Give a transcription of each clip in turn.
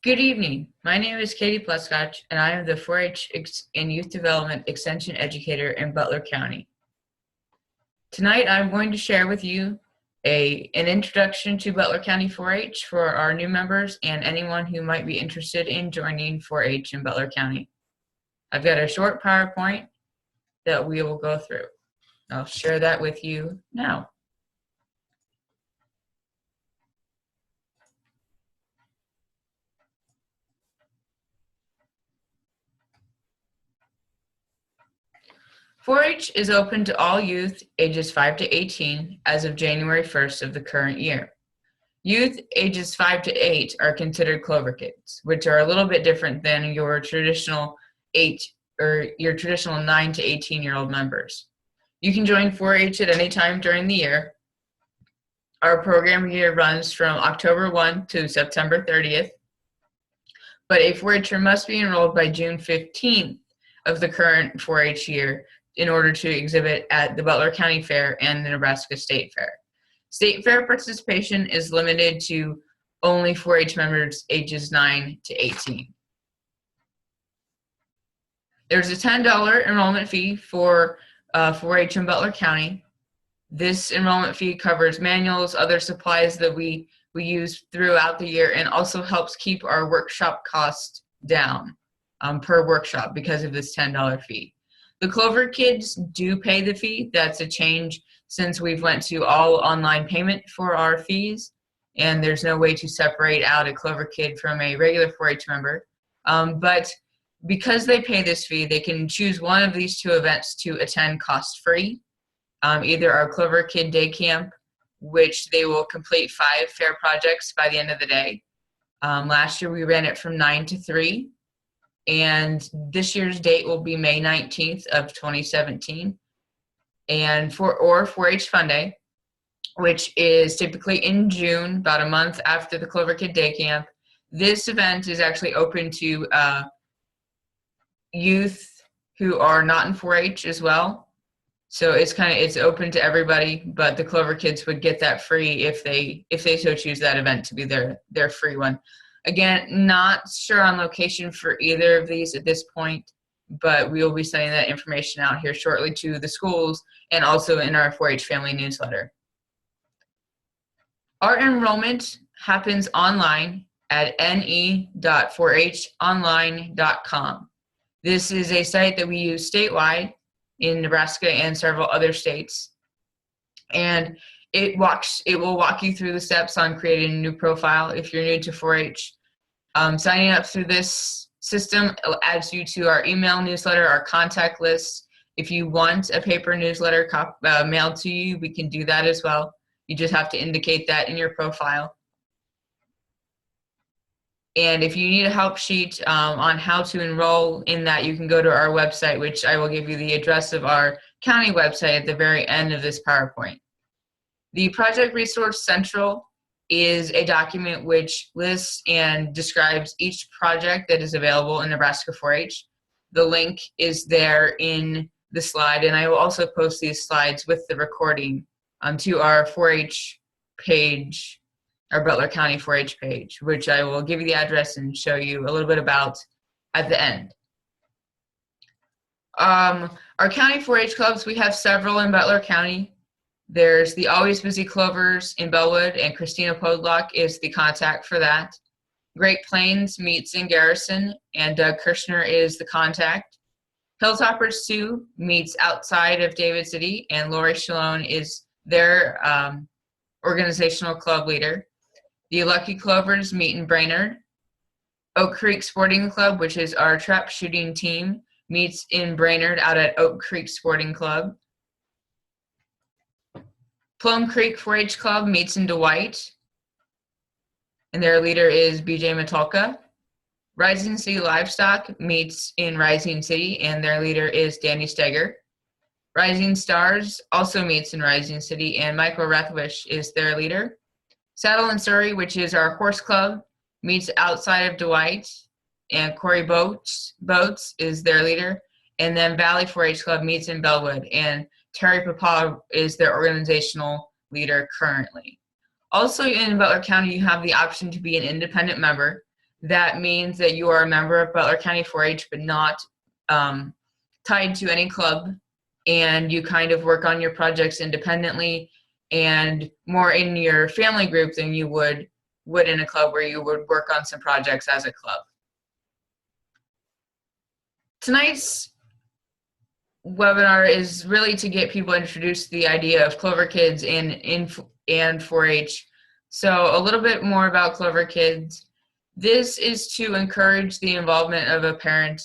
Good evening. My name is Katie Pleskotch, and I am the 4-H and Youth Development Extension Educator in Butler County. Tonight, I'm going to share with you an introduction to Butler County 4-H for our new members and anyone who might be interested in joining 4-H in Butler County. I've got a short PowerPoint that we will go through. I'll share that with you now. .4-H is open to all youth ages 5 to 18 as of January 1st of the current year. Youth ages 5 to 8 are considered Clover Kids, which are a little bit different than your traditional 9 to 18-year-old members. You can join 4-H at any time during the year. Our program year runs from October 1 to September 30th, but a 4-H'er must be enrolled by June 15th of the current 4-H year in order to exhibit at the Butler County Fair and the Nebraska State Fair. State Fair participation is limited to only 4-H members ages 9 to 18. There's a $10 enrollment fee for 4-H in Butler County. This enrollment fee covers manuals, other supplies that we use throughout the year, and also helps keep our workshop cost down per workshop because of this $10 fee. The Clover Kids do pay the fee. That's a change since we've went to all online payment for our fees, and there's no way to separate out a Clover Kid from a regular 4-H member. But because they pay this fee, they can choose one of these two events to attend cost-free, either our Clover Kid Day Camp, which they will complete 5 fair projects by the end of the day. Last year we ran it from 9 to 3. And this year's date will be May 19th of 2017. And 4-H Fun Day, which is typically in June, about a month after the Clover Kid Day Camp. This event is actually open to youth who are not in 4-H as well. So it's open to everybody, but the Clover Kids would get that free if they so choose that event to be their free one. Again, not sure on location for either of these at this point, but we will be sending that information out here shortly to the schools and also in our 4-H family newsletter. Our enrollment happens online at ne.4honline.com. This is a site that we use statewide in Nebraska and several other states. And it will walk you through the steps on creating a new profile if you're new to 4-H. Signing up through this system adds you to our email newsletter, our contact list. If you want a paper newsletter mailed to you, we can do that as well. You just have to indicate that in your profile. And if you need a help sheet on how to enroll in that, you can go to our website, which I will give you the address of our county website at the very end of this PowerPoint. The Project Resource Central is a document which lists and describes each project that is available in Nebraska 4-H. The link is there in the slide, and I will also post these slides with the recording to our 4-H page, our Butler County 4-H page, which I will give you the address and show you a little bit about at the end. Our county 4-H clubs, we have several in Butler County. There's the Always Busy Clovers in Bellwood, and Christina Podlock is the contact for that. Great Plains meets in Garrison, and Doug Kirshner is the contact. Hilltoppers 2 meets outside of David City, and Lori Shalone is their organizational club leader. The Lucky Clovers meet in Brainerd. Oak Creek Sporting Club, which is our trap shooting team, meets in Brainerd out at Oak Creek Sporting Club. Plum Creek 4-H Club meets in Dwight, and their leader is BJ Matulka. Rising City Livestock meets in Rising City, and their leader is Danny Steger. Rising Stars also meets in Rising City, and Michael Rathwish is their leader. Saddle and Surrey, which is our horse club, meets outside of Dwight, and Corey Boats is their leader. And then Valley 4-H Club meets in Bellwood, and Terry Papa is their organizational leader currently. Also in Butler County, you have the option to be an independent member. That means that you are a member of Butler County 4-H, but not tied to any club, and you kind of work on your projects independently and more in your family group than you would in a club, where you would work on some projects as a club. Tonight's webinar is really to get people introduced to the idea of Clover Kids and 4-H. So a little bit more about Clover Kids. This is to encourage the involvement of a parent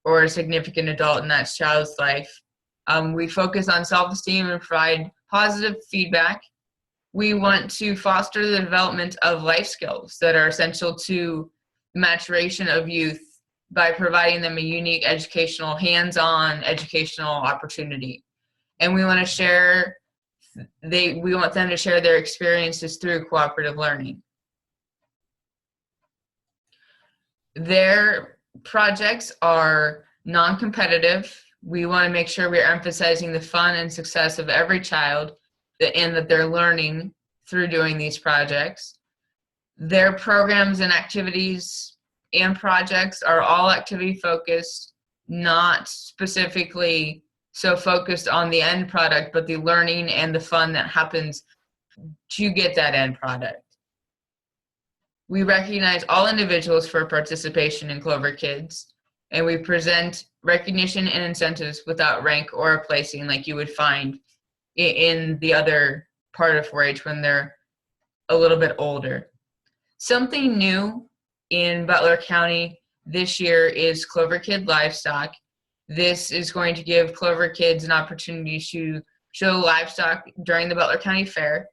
or a significant adult in that child's life. We focus on self-esteem and provide positive feedback. We want to foster the development of life skills that are essential to maturation of youth by providing them a unique educational, hands-on educational opportunity. And we want to share, we want them to share their experiences through cooperative learning. Their projects are non-competitive. We want to make sure we're emphasizing the fun and success of every child and that they're learning through doing these projects. Their programs and activities and projects are all activity focused, not specifically so focused on the end product, but the learning and the fun that happens to get that end product. We recognize all individuals for participation in Clover Kids, and we present recognition and incentives without rank or placing like you would find in the other part of 4-H when they're a little bit older. Something new in Butler County this year is Clover Kid Livestock. This is going to give Clover Kids an opportunity to show livestock during the Butler County Fair,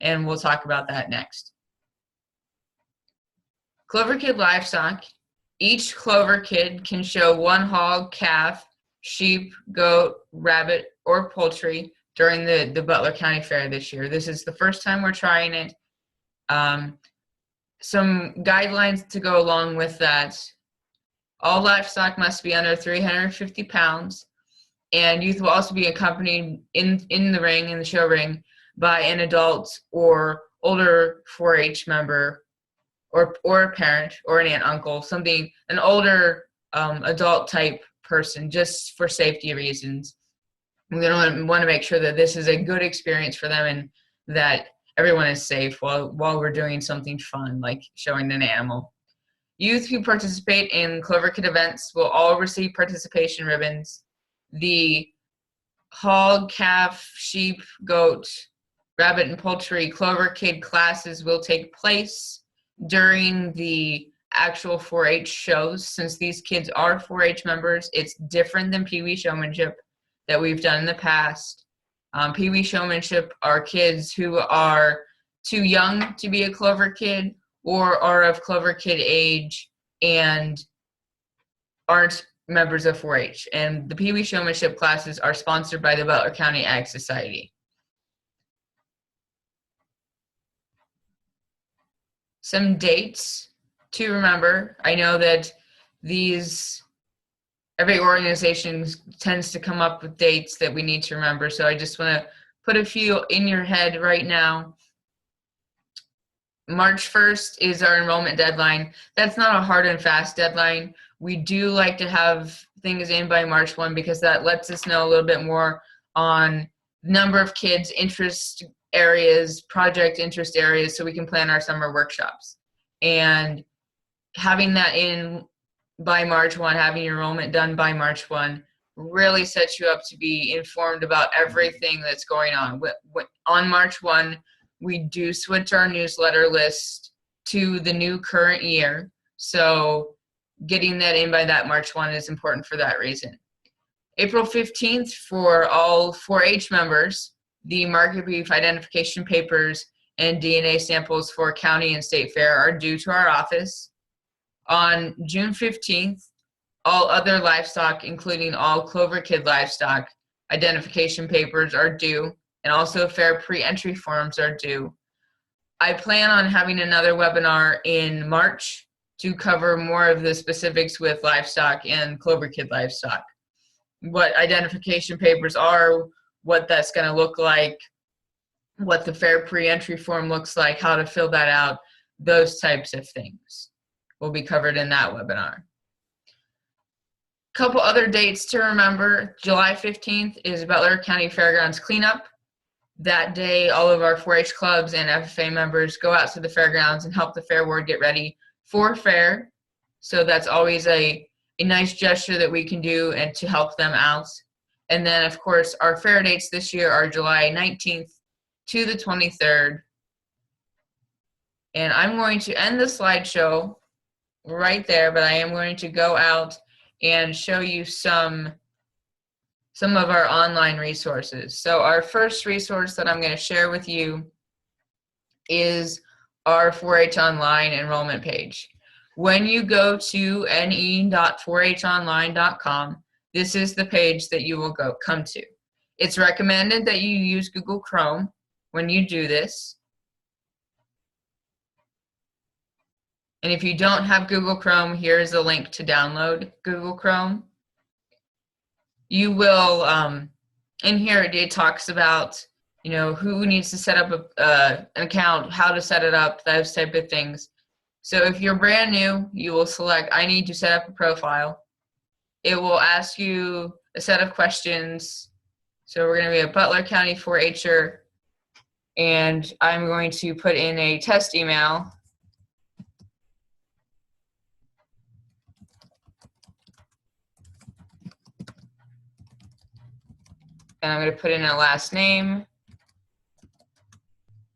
and we'll talk about that next. Clover Kid Livestock. Each Clover Kid can show one hog, calf, sheep, goat, rabbit, or poultry during the Butler County Fair this year. This is the first time we're trying it. Some guidelines to go along with that. All livestock must be under 350 pounds, and youth will also be accompanied in the ring, in the show ring, by an adult or older 4-H member or a parent or an aunt, uncle, an older adult type person, just for safety reasons. We want to make sure that this is a good experience for them and that everyone is safe while we're doing something fun like showing an animal. Youth who participate in Clover Kid events will all receive participation ribbons. The hog, calf, sheep, goat, rabbit, and poultry Clover Kid classes will take place during the actual 4-H shows. Since these kids are 4-H members, it's different than Pee Wee Showmanship that we've done in the past. Pee Wee Showmanship are kids who are too young to be a Clover Kid or are of Clover Kid age and aren't members of 4-H. And the Pee Wee Showmanship classes are sponsored by the Butler County Ag Society. Some dates to remember. I know that every organization tends to come up with dates that we need to remember, so I just want to put a few in your head right now. March 1st is our enrollment deadline. That's not a hard and fast deadline. We do like to have things in by March 1 because that lets us know a little bit more on number of kids, interest areas, project interest areas, so we can plan our summer workshops. And having that in by March 1, having your enrollment done by March 1, really sets you up to be informed about everything that's going on. On March 1, we do switch our newsletter list to the new current year, so getting that in by that March 1 is important for that reason. April 15th, for all 4-H members, the market brief identification papers and DNA samples for county and state fair are due to our office. On June 15th, all other livestock, including all Clover Kid livestock, identification papers are due, and also fair pre-entry forms are due. I plan on having another webinar in March to cover more of the specifics with livestock and Clover Kid livestock. What identification papers are, what that's going to look like, what the fair pre-entry form looks like, how to fill that out, those types of things. will be covered in that webinar. Couple other dates to remember. July 15th is Butler County Fairgrounds Cleanup. That day, all of our 4-H clubs and FFA members go out to the fairgrounds and help the fair ward get ready for fair. So that's always a nice gesture that we can do and to help them out. And then, of course, our fair dates this year are July 19th to the 23rd. And I'm going to end the slideshow right there, but I am going to go out and show you some of our online resources. So our first resource that I'm going to share with you is our 4-H Online enrollment page. When you go to ne.4honline.com, this is the page that you will come to. It's recommended that you use Google Chrome when you do this. And if you don't have Google Chrome, here's a link to download Google Chrome. You will, in here it talks about, who needs to set up an account, how to set it up, those type of things. So if you're brand new, you will select, I need to set up a profile. It will ask you a set of questions. So we're going to be a Butler County 4-H'er, and I'm going to put in a test email. And I'm going to put in a last name.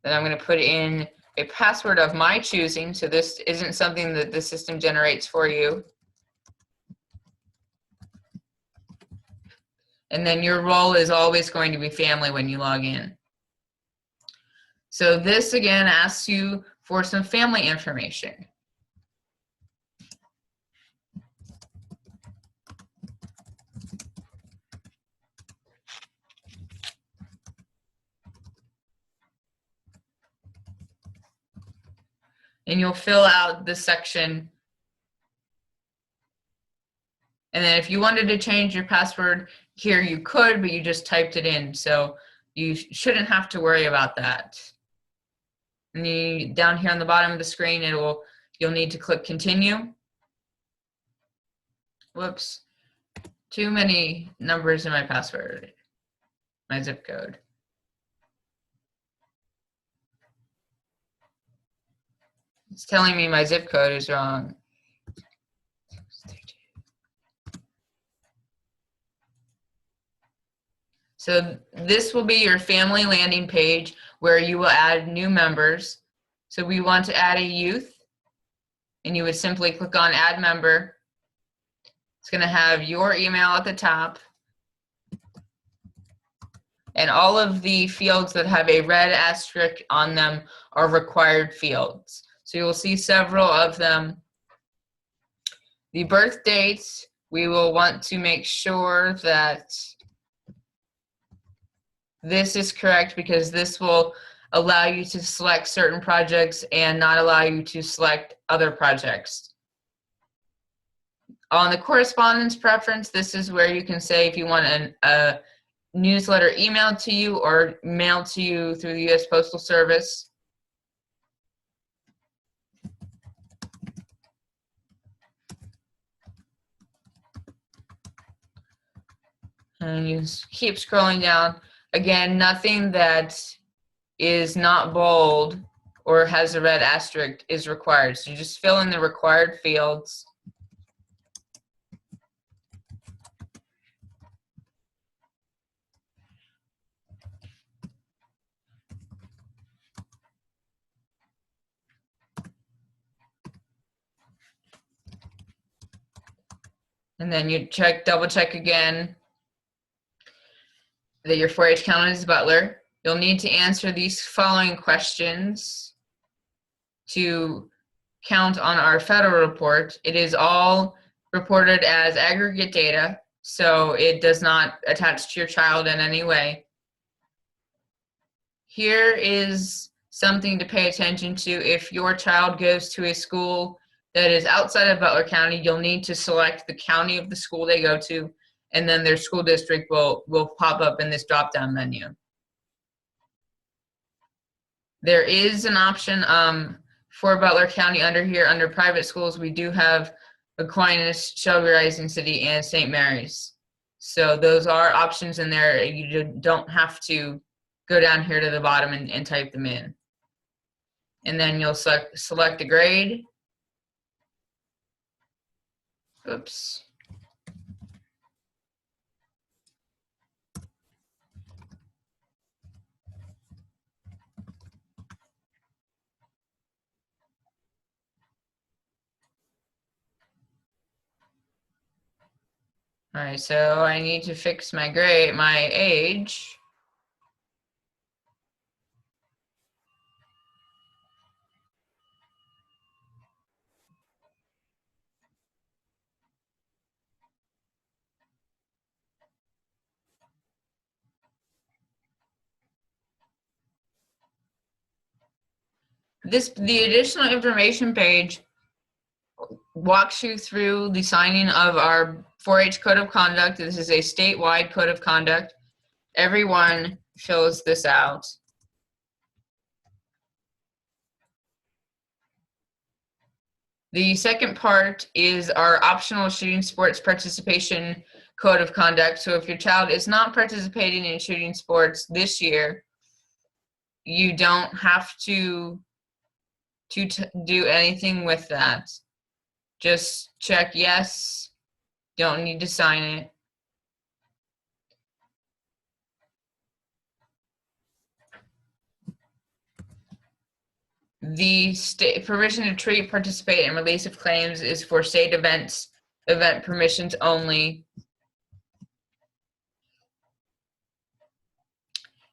Then I'm going to put in a password of my choosing. So this isn't something that the system generates for you. And then your role is always going to be family when you log in. So this again asks you for some family information. And you'll fill out this section. And then if you wanted to change your password here, you could, but you just typed it in. So you shouldn't have to worry about that. And down here on the bottom of the screen, you'll need to click continue. Whoops, too many numbers in my password, my zip code. It's telling me my zip code is wrong. So this will be your family landing page where you will add new members. So we want to add a youth, and you would simply click on add member. It's going to have your email at the top. And all of the fields that have a red asterisk on them are required fields. So you will see several of them. The birth dates, we will want to make sure that this is correct, because this will allow you to select certain projects and not allow you to select other projects. On the correspondence preference, this is where you can say if you want a newsletter emailed to you or mailed to you through the U.S. Postal Service. And you keep scrolling down. Again, nothing that is not bold or has a red asterisk is required. So you just fill in the required fields. And then you double check again that your 4-H county is Butler. You'll need to answer these following questions to count on our federal report. It is all reported as aggregate data, so it does not attach to your child in any way. Here is something to pay attention to. If your child goes to a school that is outside of Butler County, you'll need to select the county of the school they go to, and then their school district will pop up in this drop-down menu. There is an option For Butler County under private schools, we do have Aquinas, Shelby Rising City, and St. Mary's. So those are options in there. You don't have to go down here to the bottom and type them in. And then you'll select a grade. Oops. All right, so I need to fix my grade, my age. The additional information page walks you through the signing of our 4-H Code of Conduct. This is a statewide code of conduct. Everyone fills this out. The second part is our optional shooting sports participation code of conduct. So if your child is not participating in shooting sports this year, you don't have to do anything with that. Just check yes, don't need to sign it. The state permission to treat, participate, and release of claims is for state event permissions only.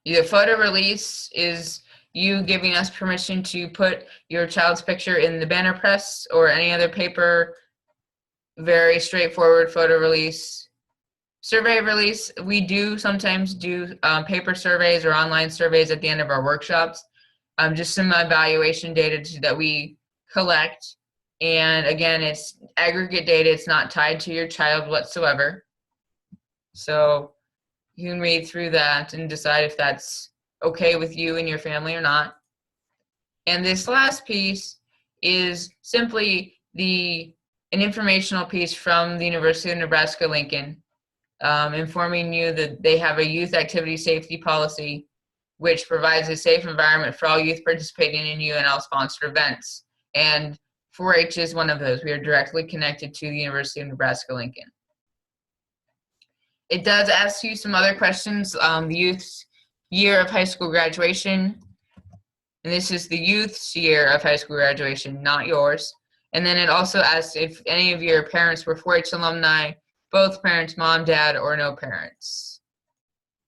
The photo release is you giving us permission to put your child's picture in the banner press or any other paper. Very straightforward photo release. Survey release, we do sometimes do paper surveys or online surveys at the end of our workshops. Just some evaluation data that we collect. And again, it's aggregate data. It's not tied to your child whatsoever. So you can read through that and decide if that's okay with you and your family or not. And this last piece is simply an informational piece from the University of Nebraska-Lincoln, informing you that they have a youth activity safety policy which provides a safe environment for all youth participating in UNL-sponsored events. And 4-H is one of those. We are directly connected to the University of Nebraska-Lincoln. It does ask you some other questions. The youth's year of high school graduation. And this is the youth's year of high school graduation, not yours. And then it also asks if any of your parents were 4-H alumni, both parents, mom, dad, or no parents.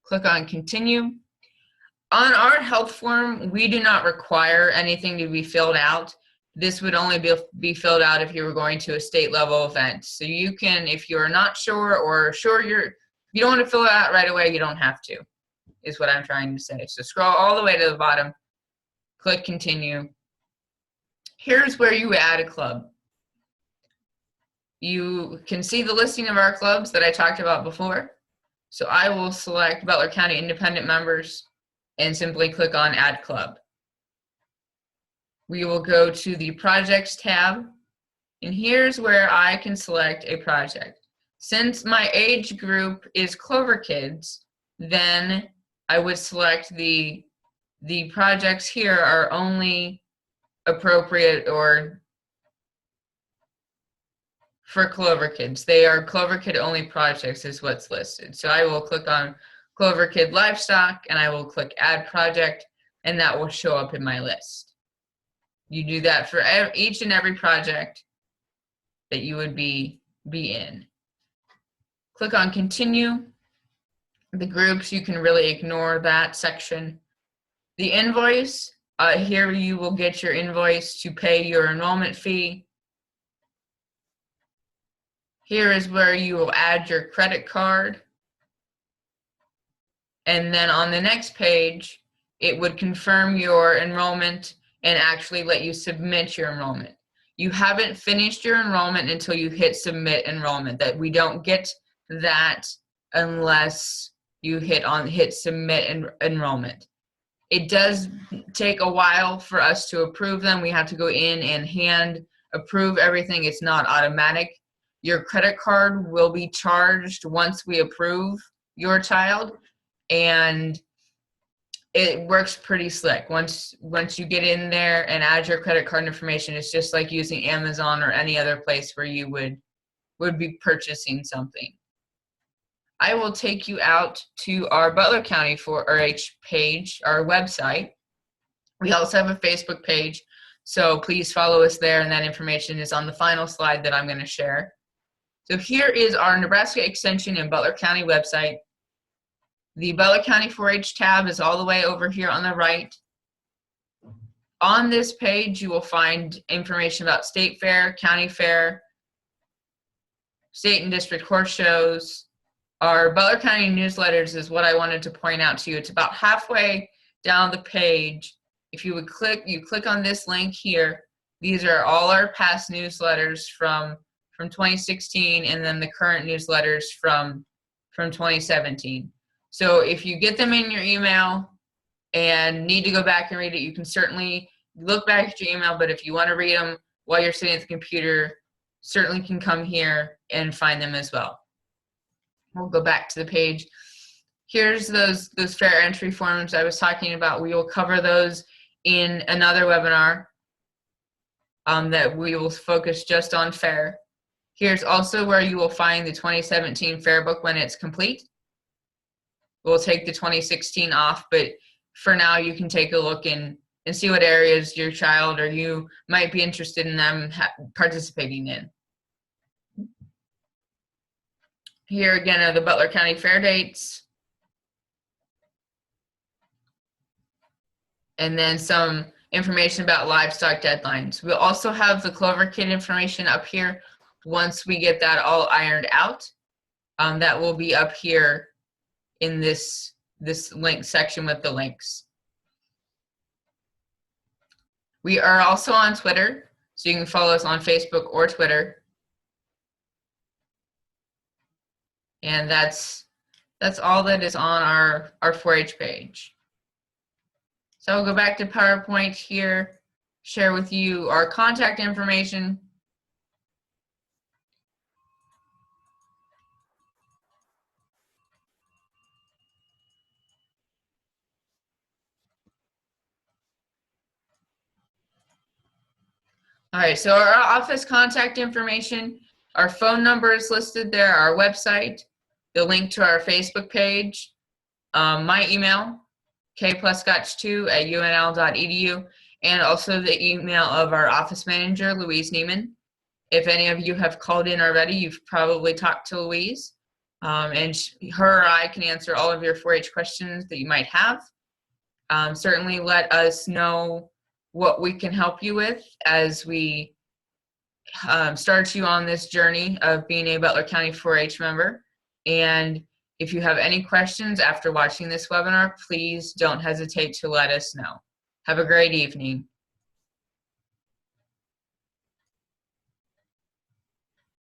Click on continue. On our health form, we do not require anything to be filled out. This would only be filled out if you were going to a state level event. So you can, if you're not sure or sure you don't want to fill it out right away, you don't have to, is what I'm trying to say. So scroll all the way to the bottom, click continue. Here's where you add a club. You can see the listing of our clubs that I talked about before. So I will select Butler County Independent Members and simply click on Add Club. We will go to the Projects tab, and here's where I can select a project. Since my age group is Clover Kids, then I would select the projects here are only appropriate or for Clover Kids. They are Clover Kid only projects is what's listed. So I will click on Clover Kid Livestock and I will click Add Project, and that will show up in my list. You do that for each and every project that you would be in. Click on Continue. The groups, you can really ignore that section. The invoice, here you will get your invoice to pay your enrollment fee. Here is where you will add your credit card. And then on the next page, it would confirm your enrollment and actually let you submit your enrollment. You haven't finished your enrollment until you hit submit enrollment. That we don't get that unless you hit submit enrollment. It does take a while for us to approve them. We have to go in and hand approve everything. It's not automatic. Your credit card will be charged once we approve your child, and it works pretty slick. Once you get in there and add your credit card information, it's just like using Amazon or any other place where you would be purchasing something. I will take you out to our Butler County 4-H page, our website. We also have a Facebook page, so please follow us there, and that information is on the final slide that I'm going to share. So here is our Nebraska Extension in Butler County website. The Butler County 4-H tab is all the way over here on the right. On this page, you will find information about state fair, county fair, state and district horse shows. Our Butler County newsletters is what I wanted to point out to you. It's about halfway down the page. If you would click on this link here. These are all our past newsletters from 2016, and then the current newsletters from 2017. So if you get them in your email and need to go back and read it, you can certainly look back at your email, but if you want to read them while you're sitting at the computer, certainly can come here and find them as well. We'll go back to the page. Here's those fair entry forms I was talking about. We will cover those in another webinar that we will focus just on fair. Here's also where you will find the 2017 fair book when it's complete. We'll take the 2016 off, but for now you can take a look and see what areas your child or you might be interested in them participating in. Here again are the Butler County fair dates. And then some information about livestock deadlines. We'll also have the Clover Kid information up here once we get that all ironed out. That will be up here in this link section with the links. We are also on Twitter, so you can follow us on Facebook or Twitter. And that's all that is on our 4-H page. So I'll go back to PowerPoint here, share with you our contact information. All right, so our office contact information, our phone number is listed there, our website, the link to our Facebook page, my email, kpluscotch2@unl.edu, and also the email of our office manager, Louise Neiman. If any of you have called in already, you've probably talked to Louise, and her or I can answer all of your 4-H questions that you might have. Certainly let us know what we can help you with as we start you on this journey of being a Butler County 4-H member. And if you have any questions after watching this webinar, please don't hesitate to let us know. Have a great evening.